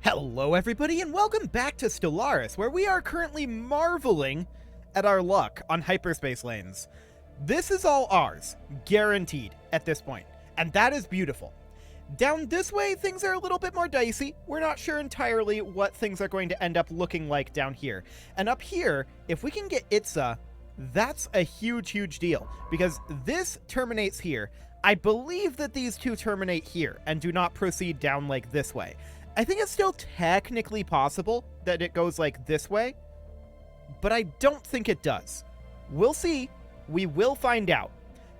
Hello everybody and welcome back to Stellaris, where we are currently marveling at our luck on hyperspace lanes. This is all ours, guaranteed at this point, and that is beautiful. Down this way, things are a little bit more dicey. We're not sure entirely what things are going to end up looking like down here. And up here, if we can get Itza, that's a huge deal, because this terminates here. I believe that these two terminate here and do not proceed down like this way. I think it's still technically possible that it goes like this way, but I don't think it does. We'll see. We will find out.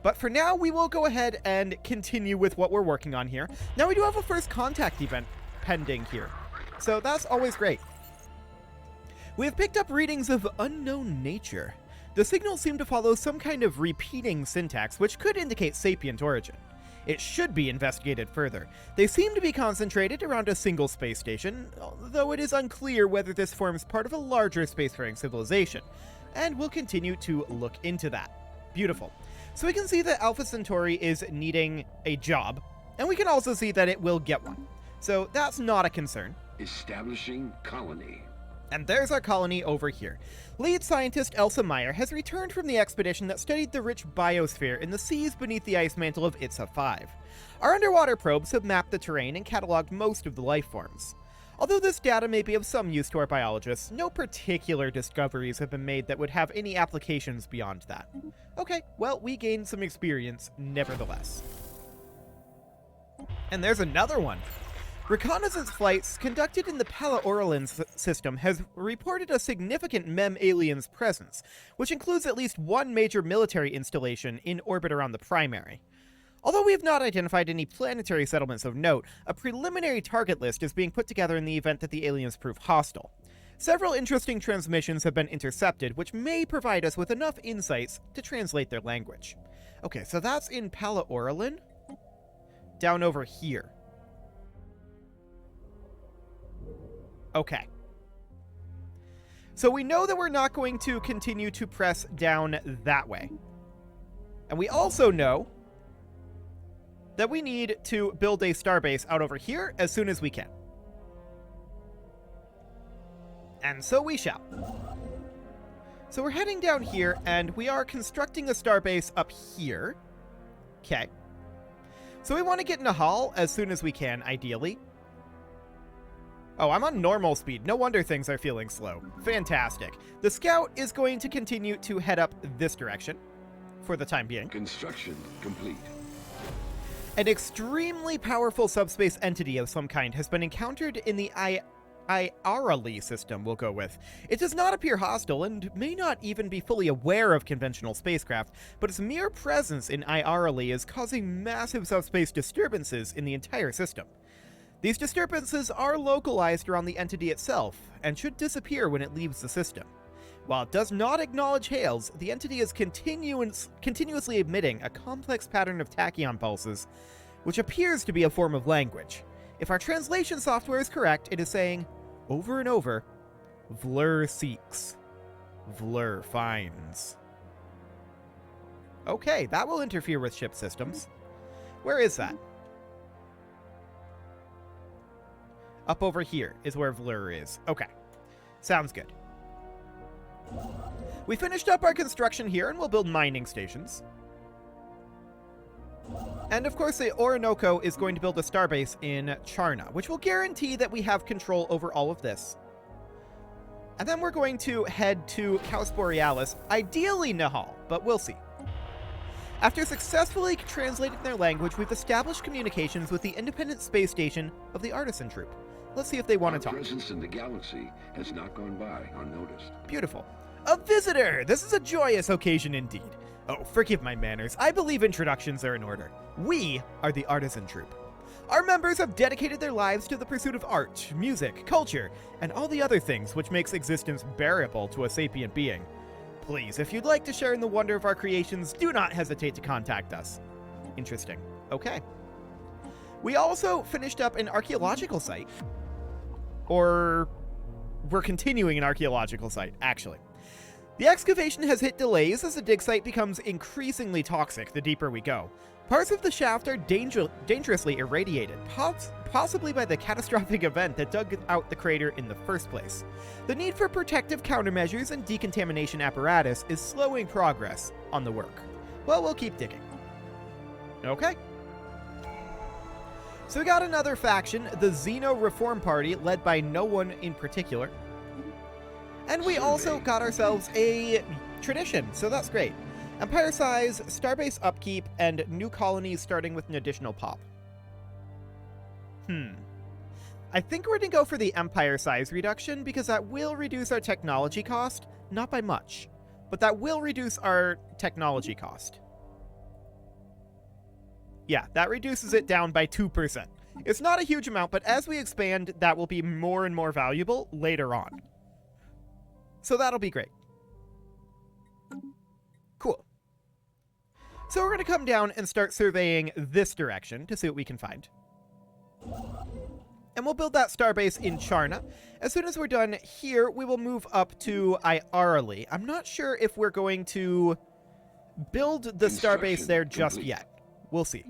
But for now, we will go ahead and continue with what we're working on here. Now, we do have a first contact event pending here, so that's always great. We have picked up readings of unknown nature. The signals seem to follow some kind of repeating syntax, which could indicate sapient origin. It should be investigated further. They seem to be concentrated around a single space station, though it is unclear whether this forms part of a larger spacefaring civilization, and we'll continue to look into that. Beautiful. So we can see that Alpha Centauri is needing a job, and we can also see that it will get one. So that's not a concern. Establishing colony. And there's our colony over here. Lead scientist Elsa Meyer has returned from the expedition that studied the rich biosphere in the seas beneath the ice mantle of Itza 5. Our underwater probes have mapped the terrain and cataloged most of the life forms. Although this data may be of some use to our biologists, no particular discoveries have been made that would have any applications beyond that. Okay, well, we gained some experience nevertheless. And there's another one. Reconnaissance flights conducted in the Pala-Oralin system has reported a significant MEM alien's presence, which includes at least one major military installation in orbit around the primary. Although we have not identified any planetary settlements of note, a preliminary target list is being put together in the event that the aliens prove hostile. Several interesting transmissions have been intercepted, which may provide us with enough insights to translate their language. Okay, so that's in Pala-Oralin. Down over here. Okay. So we know that we're not going to continue to press down that way. And we also know that we need to build a starbase out over here as soon as we can. And so we shall. So we're heading down here, and we are constructing a starbase up here. Okay. So we want to get in a hull as soon as we can, ideally. Oh, I'm on normal speed. No wonder things are feeling slow. Fantastic. The scout is going to continue to head up this direction for the time being. Construction complete. An extremely powerful subspace entity of some kind has been encountered in the Iarali system, we'll go with. It does not appear hostile and may not even be fully aware of conventional spacecraft, but its mere presence in Iarali is causing massive subspace disturbances in the entire system. These disturbances are localized around the entity itself, and should disappear when it leaves the system. While it does not acknowledge hails, the entity is continuously emitting a complex pattern of tachyon pulses, which appears to be a form of language. If our translation software is correct, it is saying, over and over, Vlur seeks, Vlur finds. Okay, that will interfere with ship systems. Where is that? Up over here is where Vlur is. Okay. Sounds good. We finished up our construction here, and we'll build mining stations. And of course, the Orinoco is going to build a starbase in Charna, which will guarantee that we have control over all of this. And then we're going to head to Caus Borealis, ideally Nahal, but we'll see. After successfully translating their language, we've established communications with the independent space station of the Artisan Troop. Let's see if they want to talk. Our presence in the galaxy has not gone by unnoticed. Beautiful. A visitor! This is a joyous occasion indeed. Oh, forgive my manners. I believe introductions are in order. We are the Artisan Troop. Our members have dedicated their lives to the pursuit of art, music, culture, and all the other things which makes existence bearable to a sapient being. Please, if you'd like to share in the wonder of our creations, do not hesitate to contact us. Interesting. Okay. We also finished up an archaeological site. Or we're continuing an archaeological site, actually. The excavation has hit delays as the dig site becomes increasingly toxic the deeper we go. Parts of the shaft are dangerously irradiated, possibly by the catastrophic event that dug out the crater in the first place. The need for protective countermeasures and decontamination apparatus is slowing progress on the work. Well, we'll keep digging. Okay. So we got another faction, the Xeno Reform Party, led by no one in particular. And we also got ourselves a tradition, so that's great. Empire size, starbase upkeep, and new colonies starting with an additional pop. I think we're going to go for the empire size reduction because that will reduce our technology cost. Not by much, but that will reduce our technology cost. Yeah, that reduces it down by 2%. It's not a huge amount, but as we expand, that will be more and more valuable later on. So that'll be great. Cool. So we're going to come down and start surveying this direction to see what we can find. And we'll build that starbase in Charna. As soon as we're done here, we will move up to Iarali. I'm not sure if we're going to build the starbase there just yet. We'll see.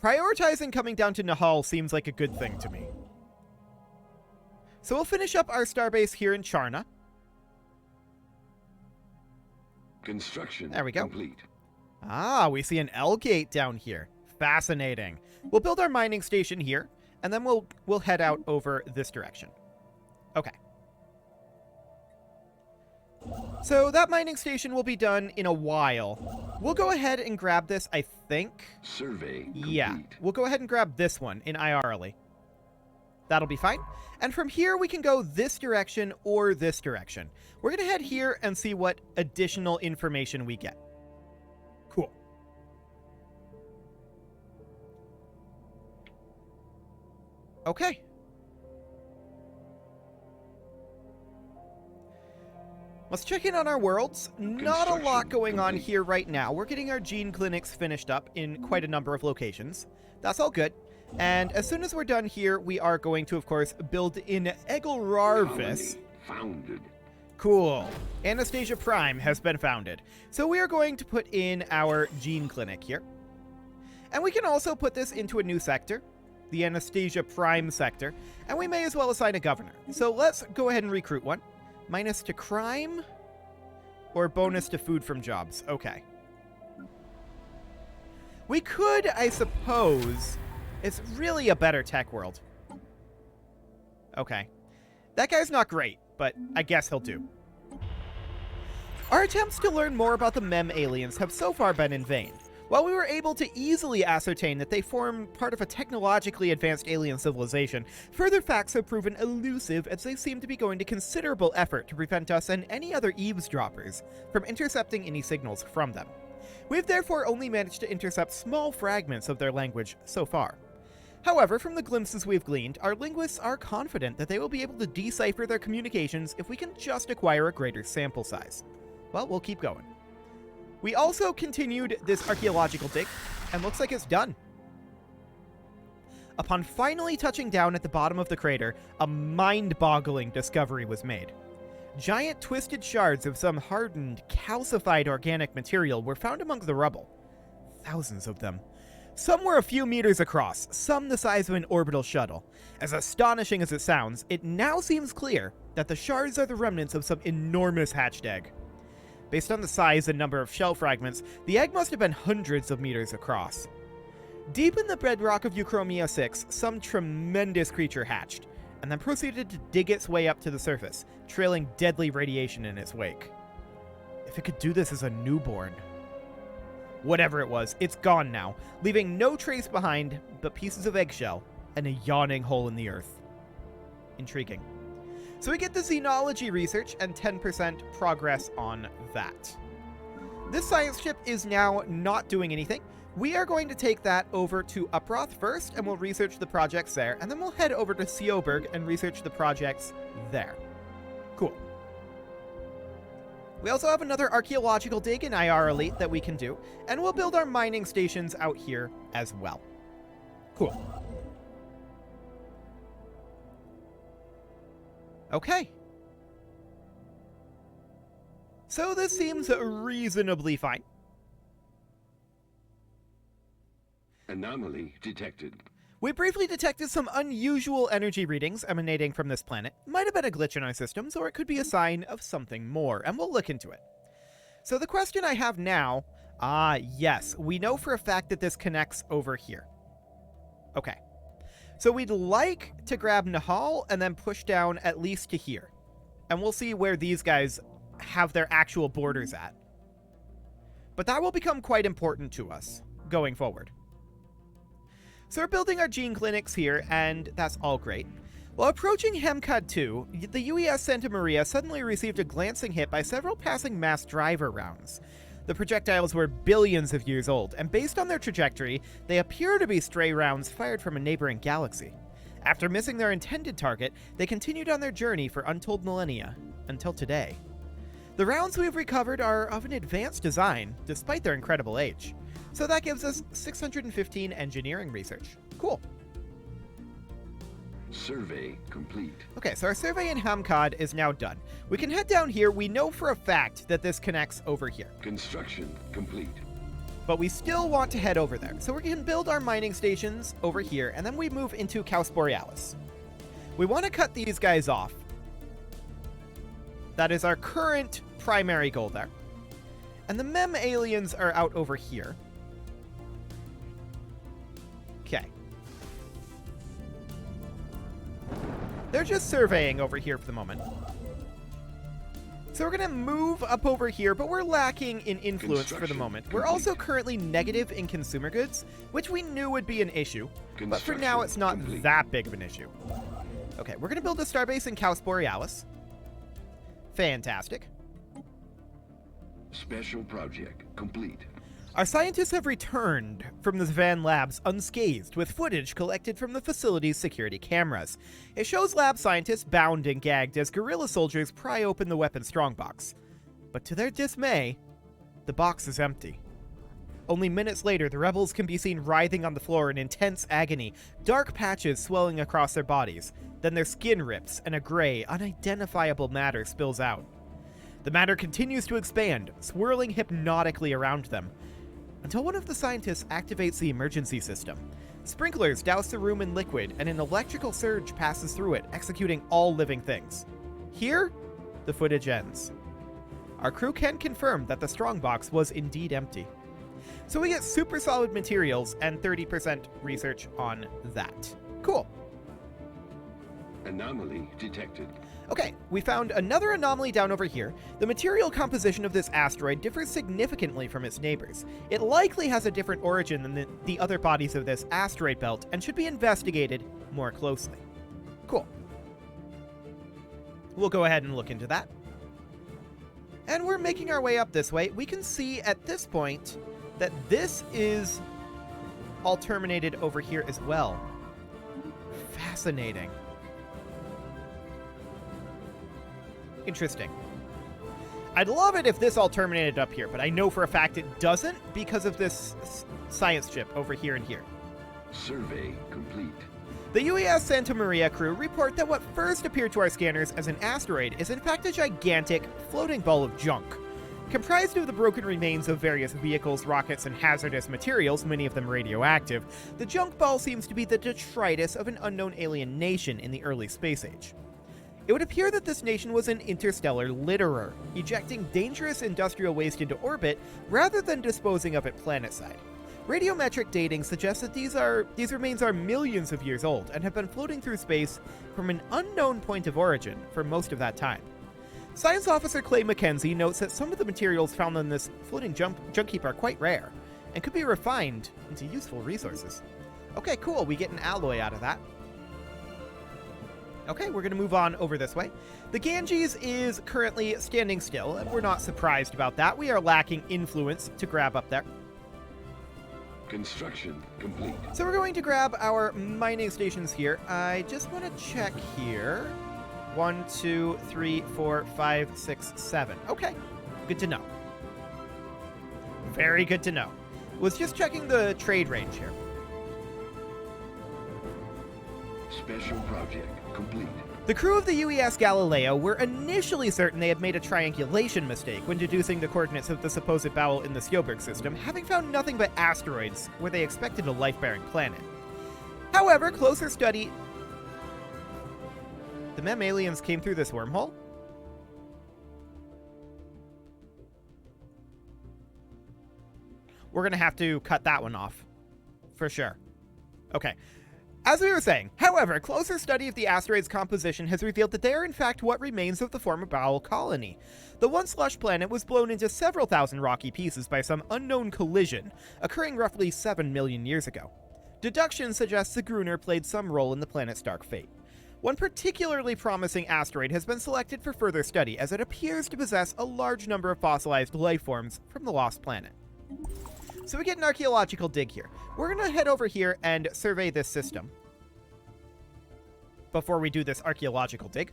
Prioritizing coming down to Nahal seems like a good thing to me. So we'll finish up our starbase here in Charna. Construction there we go. Complete. Ah, we see an L gate down here. Fascinating. We'll build our mining station here, and then we'll head out over this direction. Okay. So that mining station will be done in a while. We'll go ahead and grab this, I think. Survey complete. Yeah, we'll go ahead and grab this one in Iarali. That'll be fine. And from here, we can go this direction or this direction. We're going to head here and see what additional information we get. Cool. Okay. Let's check in on our worlds. Not a lot going on here right now. We're getting our gene clinics finished up in quite a number of locations. That's all good. And as soon as we're done here, we are going to, of course, build in Egelrarvis. Founded. Cool. Anastasia Prime has been founded. So we are going to put in our gene clinic here. And we can also put this into a new sector, the Anastasia Prime sector, and we may as well assign a governor. So let's go ahead and recruit one. Minus to crime or bonus to food from jobs. Okay. We could, I suppose... It's really a better tech world. Okay. That guy's not great, but I guess he'll do. Our attempts to learn more about the Mem aliens have so far been in vain. While we were able to easily ascertain that they form part of a technologically advanced alien civilization, further facts have proven elusive as they seem to be going to considerable effort to prevent us and any other eavesdroppers from intercepting any signals from them. We've therefore only managed to intercept small fragments of their language so far. However, from the glimpses we've gleaned, our linguists are confident that they will be able to decipher their communications if we can just acquire a greater sample size. Well, we'll keep going. We also continued this archaeological dig, and looks like it's done. Upon finally touching down at the bottom of the crater, a mind-boggling discovery was made. Giant twisted shards of some hardened, calcified organic material were found among the rubble. Thousands of them. Some were a few meters across, some the size of an orbital shuttle. As astonishing as it sounds, it now seems clear that the shards are the remnants of some enormous hatched egg. Based on the size and number of shell fragments, the egg must have been hundreds of meters across. Deep in the bedrock of Euchromia 6, some tremendous creature hatched, and then proceeded to dig its way up to the surface, trailing deadly radiation in its wake. If it could do this as a newborn... Whatever it was, it's gone now, leaving no trace behind but pieces of eggshell and a yawning hole in the earth. Intriguing. So we get the xenology research and 10% progress on that. This science ship is now not doing anything. We are going to take that over to Uproth first, and we'll research the projects there, and then we'll head over to Seoberg and research the projects there. Cool. We also have another archaeological dig in Iarali that we can do, and we'll build our mining stations out here as well. Cool. Okay. So this seems reasonably fine. Anomaly detected. We briefly detected some unusual energy readings emanating from this planet. Might have been a glitch in our systems, or it could be a sign of something more, and we'll look into it. So the question I have now, yes, we know for a fact that this connects over here. Okay. So we'd like to grab Nahal and then push down at least to here. And we'll see where these guys have their actual borders at. But that will become quite important to us going forward. So we're building our gene clinics here, and that's all great. While approaching Hemcad 2, the UES Santa Maria suddenly received a glancing hit by several passing mass driver rounds. The projectiles were billions of years old, and based on their trajectory, they appear to be stray rounds fired from a neighboring galaxy. After missing their intended target, they continued on their journey for untold millennia, until today. The rounds we've recovered are of an advanced design, despite their incredible age. So that gives us 615 engineering research. Cool. Survey complete. Okay, so our survey in Hamkad is now done. We can head down here. We know for a fact that this connects over here. Construction complete. But we still want to head over there. So we can build our mining stations over here, and then we move into Caos Borealis. We want to cut these guys off. That is our current primary goal there. And the Mem aliens are out over here. Okay. They're just surveying over here for the moment. So we're going to move up over here, but we're lacking in influence for the moment. We're also currently negative in consumer goods, which we knew would be an issue. But for now, it's not that big of an issue. Okay, we're going to build a starbase in Caos Borealis. Fantastic. Special project complete. Our scientists have returned from the Zvan labs unscathed with footage collected from the facility's security cameras. It shows lab scientists bound and gagged as guerrilla soldiers pry open the weapon strongbox. But to their dismay, the box is empty. Only minutes later, the rebels can be seen writhing on the floor in intense agony, dark patches swelling across their bodies. Then their skin rips and a gray, unidentifiable matter spills out. The matter continues to expand, swirling hypnotically around them, until one of the scientists activates the emergency system. Sprinklers douse the room in liquid, and an electrical surge passes through it, executing all living things. Here, the footage ends. Our crew can confirm that the strongbox was indeed empty. So we get super solid materials and 30% research on that. Cool. Anomaly detected. Okay, we found another anomaly down over here. The material composition of this asteroid differs significantly from its neighbors. It likely has a different origin than the other bodies of this asteroid belt and should be investigated more closely. Cool. We'll go ahead and look into that. And we're making our way up this way. We can see at this point that this is all terminated over here as well. Fascinating. Interesting. I'd love it if this all terminated up here, but I know for a fact it doesn't because of this science chip over here and here. Survey complete. The UES Santa Maria crew report that what first appeared to our scanners as an asteroid is in fact a gigantic floating ball of junk. Comprised of the broken remains of various vehicles, rockets, and hazardous materials, many of them radioactive, the junk ball seems to be the detritus of an unknown alien nation in the early space age. It would appear that this nation was an interstellar litterer, ejecting dangerous industrial waste into orbit rather than disposing of it planetside. Radiometric dating suggests that these remains are millions of years old and have been floating through space from an unknown point of origin for most of that time. Science Officer Clay McKenzie notes that some of the materials found on this floating junk heap are quite rare and could be refined into useful resources. Okay, cool, we get an alloy out of that. Okay, we're going to move on over this way. The Ganges is currently standing still, and we're not surprised about that. We are lacking influence to grab up there. Construction complete. So we're going to grab our mining stations here. I just want to check here. 1, 2, 3, 4, 5, 6, 7. Okay, good to know. Very good to know. Was just checking the trade range here. Special project complete. The crew of the UES Galileo were initially certain they had made a triangulation mistake when deducing the coordinates of the supposed bowel in the Sjoberg system, having found nothing but asteroids where they expected a life-bearing planet. However, closer study... The Mem aliens came through this wormhole? We're gonna have to cut that one off. For sure. Okay. As we were saying, however, closer study of the asteroid's composition has revealed that they are in fact what remains of the former bowel colony. The once lush planet was blown into several thousand rocky pieces by some unknown collision, occurring roughly 7 million years ago. Deduction suggests the Gruner played some role in the planet's dark fate. One particularly promising asteroid has been selected for further study, as it appears to possess a large number of fossilized life forms from the lost planet. So we get an archaeological dig here. We're going to head over here and survey this system before we do this archaeological dig.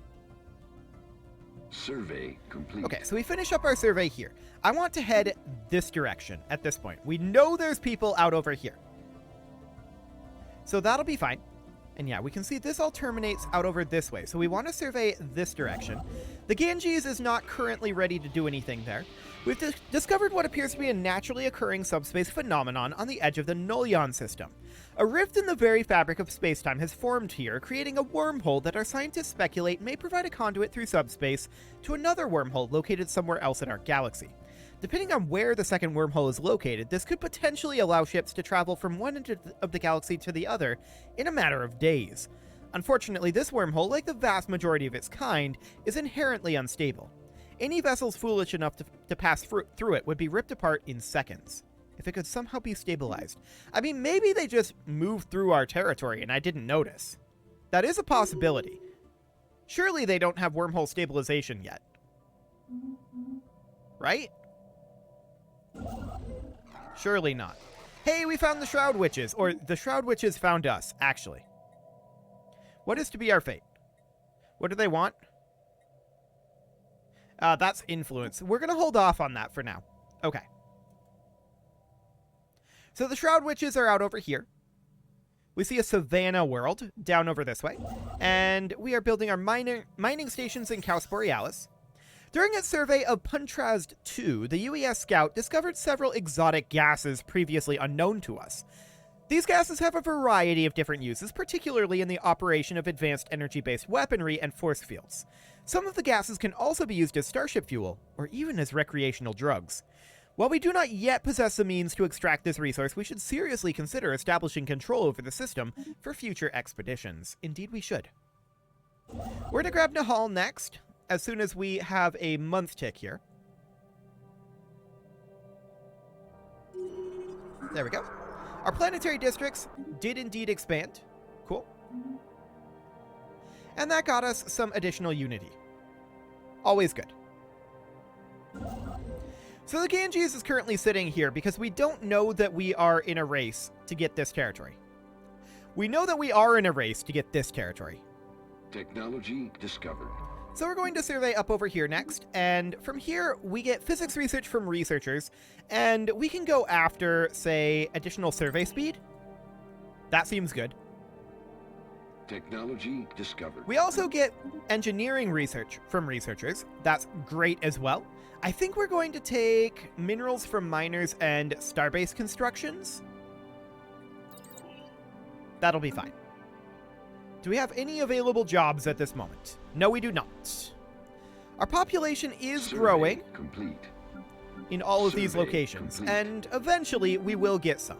Survey complete. Okay, so we finish up our survey here. I want to head this direction at this point. We know there's people out over here, so that'll be fine. And yeah, we can see this all terminates out over this way, so we want to survey this direction. The Ganges is not currently ready to do anything there. We've discovered what appears to be a naturally occurring subspace phenomenon on the edge of the Nullion system. A rift in the very fabric of spacetime has formed here, creating a wormhole that our scientists speculate may provide a conduit through subspace to another wormhole located somewhere else in our galaxy. Depending on where the second wormhole is located, this could potentially allow ships to travel from one end of the galaxy to the other in a matter of days. Unfortunately, this wormhole, like the vast majority of its kind, is inherently unstable. Any vessels foolish enough to pass through it would be ripped apart in seconds, if it could somehow be stabilized. I mean, maybe they just moved through our territory and I didn't notice. That is a possibility. Surely they don't have wormhole stabilization yet. Right? Surely not. Hey, we found the Shroud Witches, or the Shroud Witches found us, actually. What is to be our fate? What do they want? That's influence. We're going to hold off on that for now. Okay. So the Shroud Witches are out over here. We see a Savannah world down over this way. And we are building our mining stations in Caus Borealis. During its survey of Puntrast 2, the UES Scout discovered several exotic gases previously unknown to us. These gases have a variety of different uses, particularly in the operation of advanced energy-based weaponry and force fields. Some of the gases can also be used as starship fuel, or even as recreational drugs. While we do not yet possess the means to extract this resource, we should seriously consider establishing control over the system for future expeditions. Indeed we should. We're going to grab Nahal next, as soon as we have a month tick here. There we go. Our planetary districts did indeed expand. Cool. And that got us some additional unity. Always good. So the Ganges is currently sitting here because we don't know that we are in a race to get this territory. We know that we are in a race to get this territory. Technology discovered. So we're going to survey up over here next, and from here we get physics research from researchers, and we can go after, say, additional survey speed. That seems good. Technology discovered. We also get engineering research from researchers. That's great as well. I think we're going to take minerals from miners and starbase constructions. That'll be fine. Do we have any available jobs at this moment? No, we do not. Our population is growing complete. In all of these locations, complete. And eventually we will get some.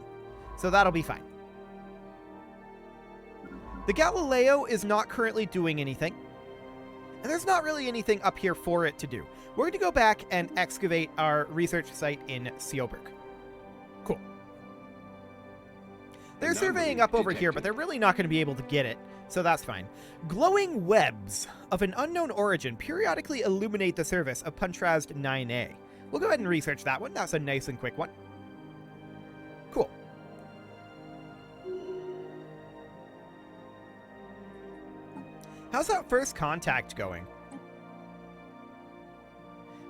So that'll be fine. The Galileo is not currently doing anything, and there's not really anything up here for it to do. We're going to go back and excavate our research site in Sjoberg. Cool. They're surveying up over here, but they're really not going to be able to get it, so that's fine. Glowing webs of an unknown origin periodically illuminate the surface of Puntrast 9A. We'll go ahead and research that one. That's a nice and quick one. Cool. How's that first contact going?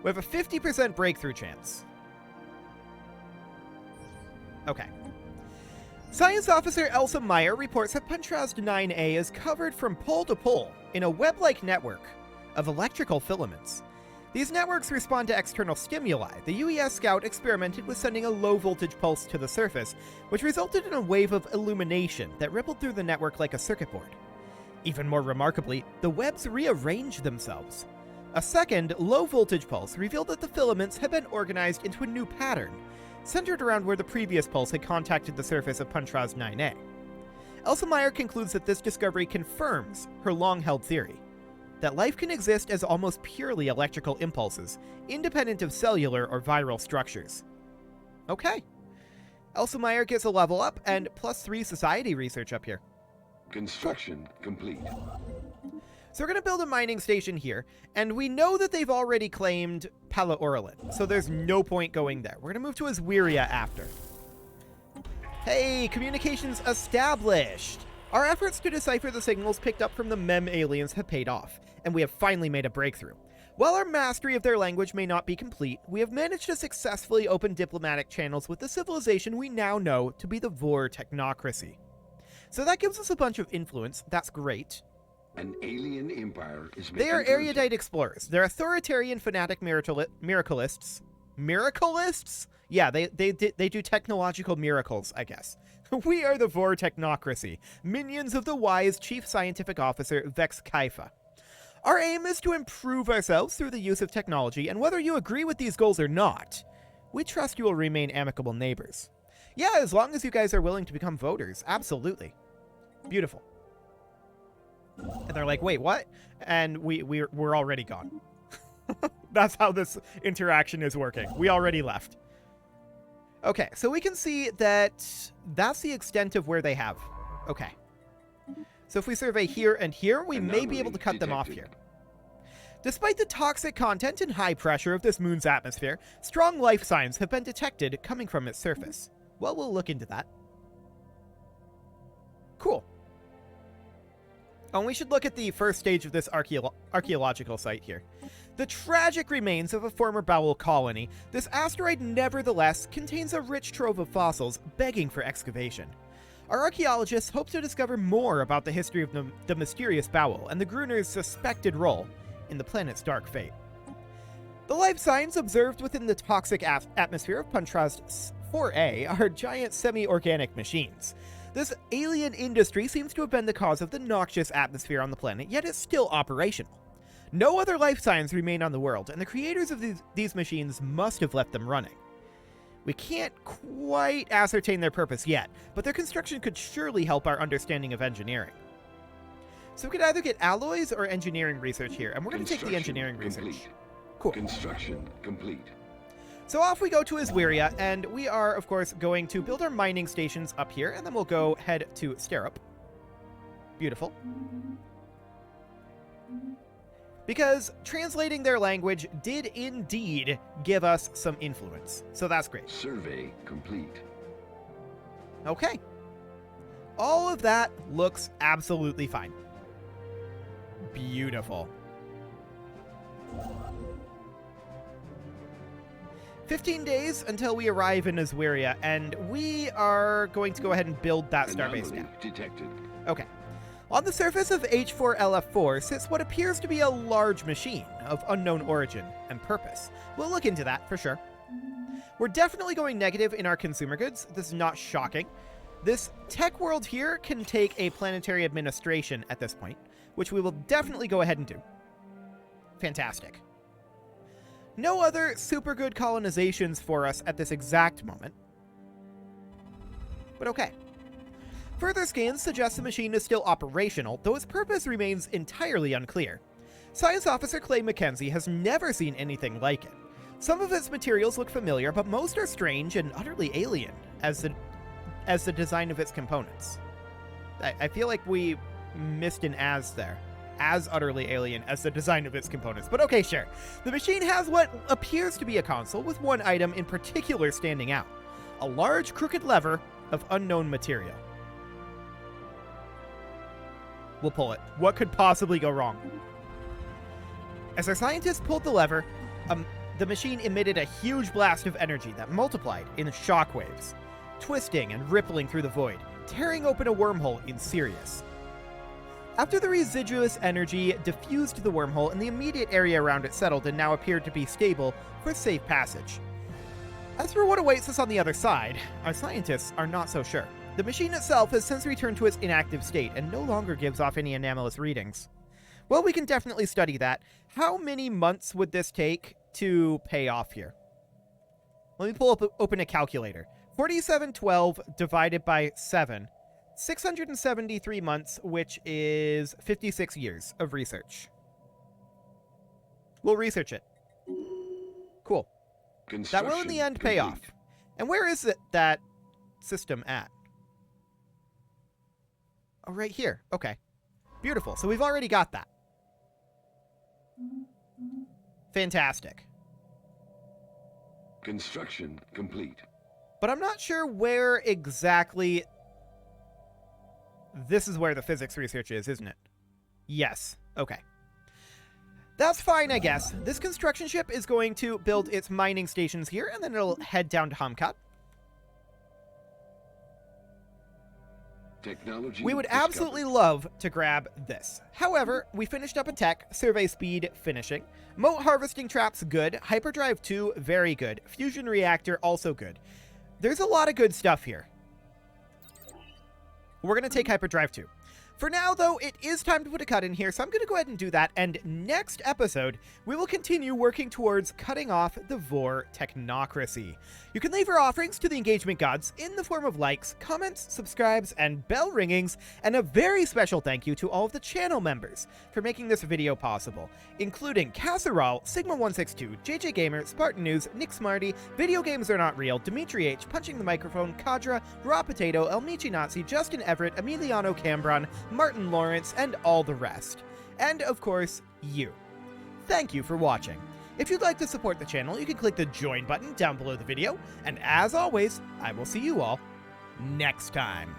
We have a 50% breakthrough chance. Okay. Science Officer Elsa Meyer reports that Puntrast 9A is covered from pole to pole in a web-like network of electrical filaments. These networks respond to external stimuli. The UES Scout experimented with sending a low-voltage pulse to the surface, which resulted in a wave of illumination that rippled through the network like a circuit board. Even more remarkably, the webs rearranged themselves. A second, low-voltage pulse revealed that the filaments had been organized into a new pattern, centered around where the previous pulse had contacted the surface of Puntrast 9A. Elsa Meyer concludes that this discovery confirms her long-held theory, that life can exist as almost purely electrical impulses, independent of cellular or viral structures. Okay. Elsa Meyer gets a level up and +3 society research up here. Construction complete. So we're going to build a mining station here, and we know that they've already claimed Palaorolin, so there's no point going there. We're going to move to Aswiria after. Hey, communications established! Our efforts to decipher the signals picked up from the MEM aliens have paid off, and we have finally made a breakthrough. While our mastery of their language may not be complete, we have managed to successfully open diplomatic channels with the civilization we now know to be the Vor technocracy. So that gives us a bunch of influence. That's great. An alien empire is They are making erudite explorers. They're authoritarian fanatic miracleists. Miracleists? Yeah, they do technological miracles, I guess. We are the Vor technocracy, minions of the wise chief scientific officer Vex Kaifa. Our aim is to improve ourselves through the use of technology, and whether you agree with these goals or not, we trust you will remain amicable neighbors. Yeah, as long as you guys are willing to become voters, absolutely. Beautiful. And they're like, wait, what? And we're already gone. That's how this interaction is working. We already left. Okay, so we can see that that's the extent of where they have. Okay. So if we survey here and here, we may be able to cut them off here. Despite the toxic content and high pressure of this moon's atmosphere, strong life signs have been detected coming from its surface. Well, we'll look into that. Cool. Oh, and we should look at the first stage of this archaeological site here. The tragic remains of a former bowel colony, this asteroid nevertheless contains a rich trove of fossils begging for excavation. Our archaeologists hope to discover more about the history of the mysterious bowel and the Gruner's suspected role in the planet's dark fate. The life signs observed within the toxic atmosphere of Puntrast 4A are giant semi-organic machines. This alien industry seems to have been the cause of the noxious atmosphere on the planet, yet it's still operational. No other life signs remain on the world, and the creators of these machines must have left them running. We can't quite ascertain their purpose yet, but their construction could surely help our understanding of engineering. So we could either get alloys or engineering research here, and we're going to take the engineering research. Cool. Construction complete. So off we go to Aswiria, and we are, of course, going to build our mining stations up here, and then we'll go head to Sterup. Beautiful. Because translating their language did indeed give us some influence. So that's great. Survey complete. Okay. All of that looks absolutely fine. Beautiful. 15 days until we arrive in Aswiria, and we are going to go ahead and build that starbase now. Detected. Okay. On the surface of H4LF4 sits what appears to be a large machine of unknown origin and purpose. We'll look into that for sure. We're definitely going negative in our consumer goods. This is not shocking. This tech world here can take a planetary administration at this point, which we will definitely go ahead and do. Fantastic. No other super good colonizations for us at this exact moment. But okay. Further scans suggest the machine is still operational, though its purpose remains entirely unclear. Science Officer Clay McKenzie has never seen anything like it. Some of its materials look familiar, but most are strange and utterly alien, as the design of its components. I feel like we missed an as there. As utterly alien as the design of its components. But okay, sure. The machine has what appears to be a console, with one item in particular standing out. A large crooked lever of unknown material. We'll pull it. What could possibly go wrong? As our scientists pulled the lever, the machine emitted a huge blast of energy that multiplied in shockwaves. twisting and rippling through the void, tearing open a wormhole in Sirius. After the residuous energy diffused the wormhole and the immediate area around it settled and now appeared to be stable for safe passage. As for what awaits us on the other side, our scientists are not so sure. The machine itself has since returned to its inactive state and no longer gives off any anomalous readings. Well, we can definitely study that. How many months would this take to pay off here? Let me open a calculator. 4712 divided by 7. 673 months, which is 56 years of research. We'll research it. Cool. That will in the end pay off. And where is that system at? Oh, right here. Okay. Beautiful. So we've already got that. Fantastic. Construction complete. But I'm not sure where exactly... This is where the physics research is, isn't it? Yes. Okay. That's fine, I guess. This construction ship is going to build its mining stations here, and then it'll head down to Hamkat. Technology We would discovered. absolutely love to grab this. However, we finished up a tech, survey speed, finishing. Moat harvesting traps, good. Hyperdrive 2, very good. Fusion reactor, also good. There's a lot of good stuff here. We're going to take Hyperdrive 2. For now, though, it is time to put a cut in here, so I'm going to go ahead and do that, and next episode, we will continue working towards cutting off the Vor technocracy. You can leave your offerings to the engagement gods in the form of likes, comments, subscribes, and bell ringings, and a very special thank you to all of the channel members for making this video possible, including Casserole, Sigma162, JJ Gamer, Spartan News, Nick Smarty, Video Games Are Not Real, Dimitri H, Punching the Microphone, Kadra, Raw Potato, El Michi Nazi, Justin Everett, Emiliano Cambron, Martin Lawrence, and all the rest. And, of course, you. Thank you for watching. If you'd like to support the channel, you can click the join button down below the video, and as always, I will see you all next time.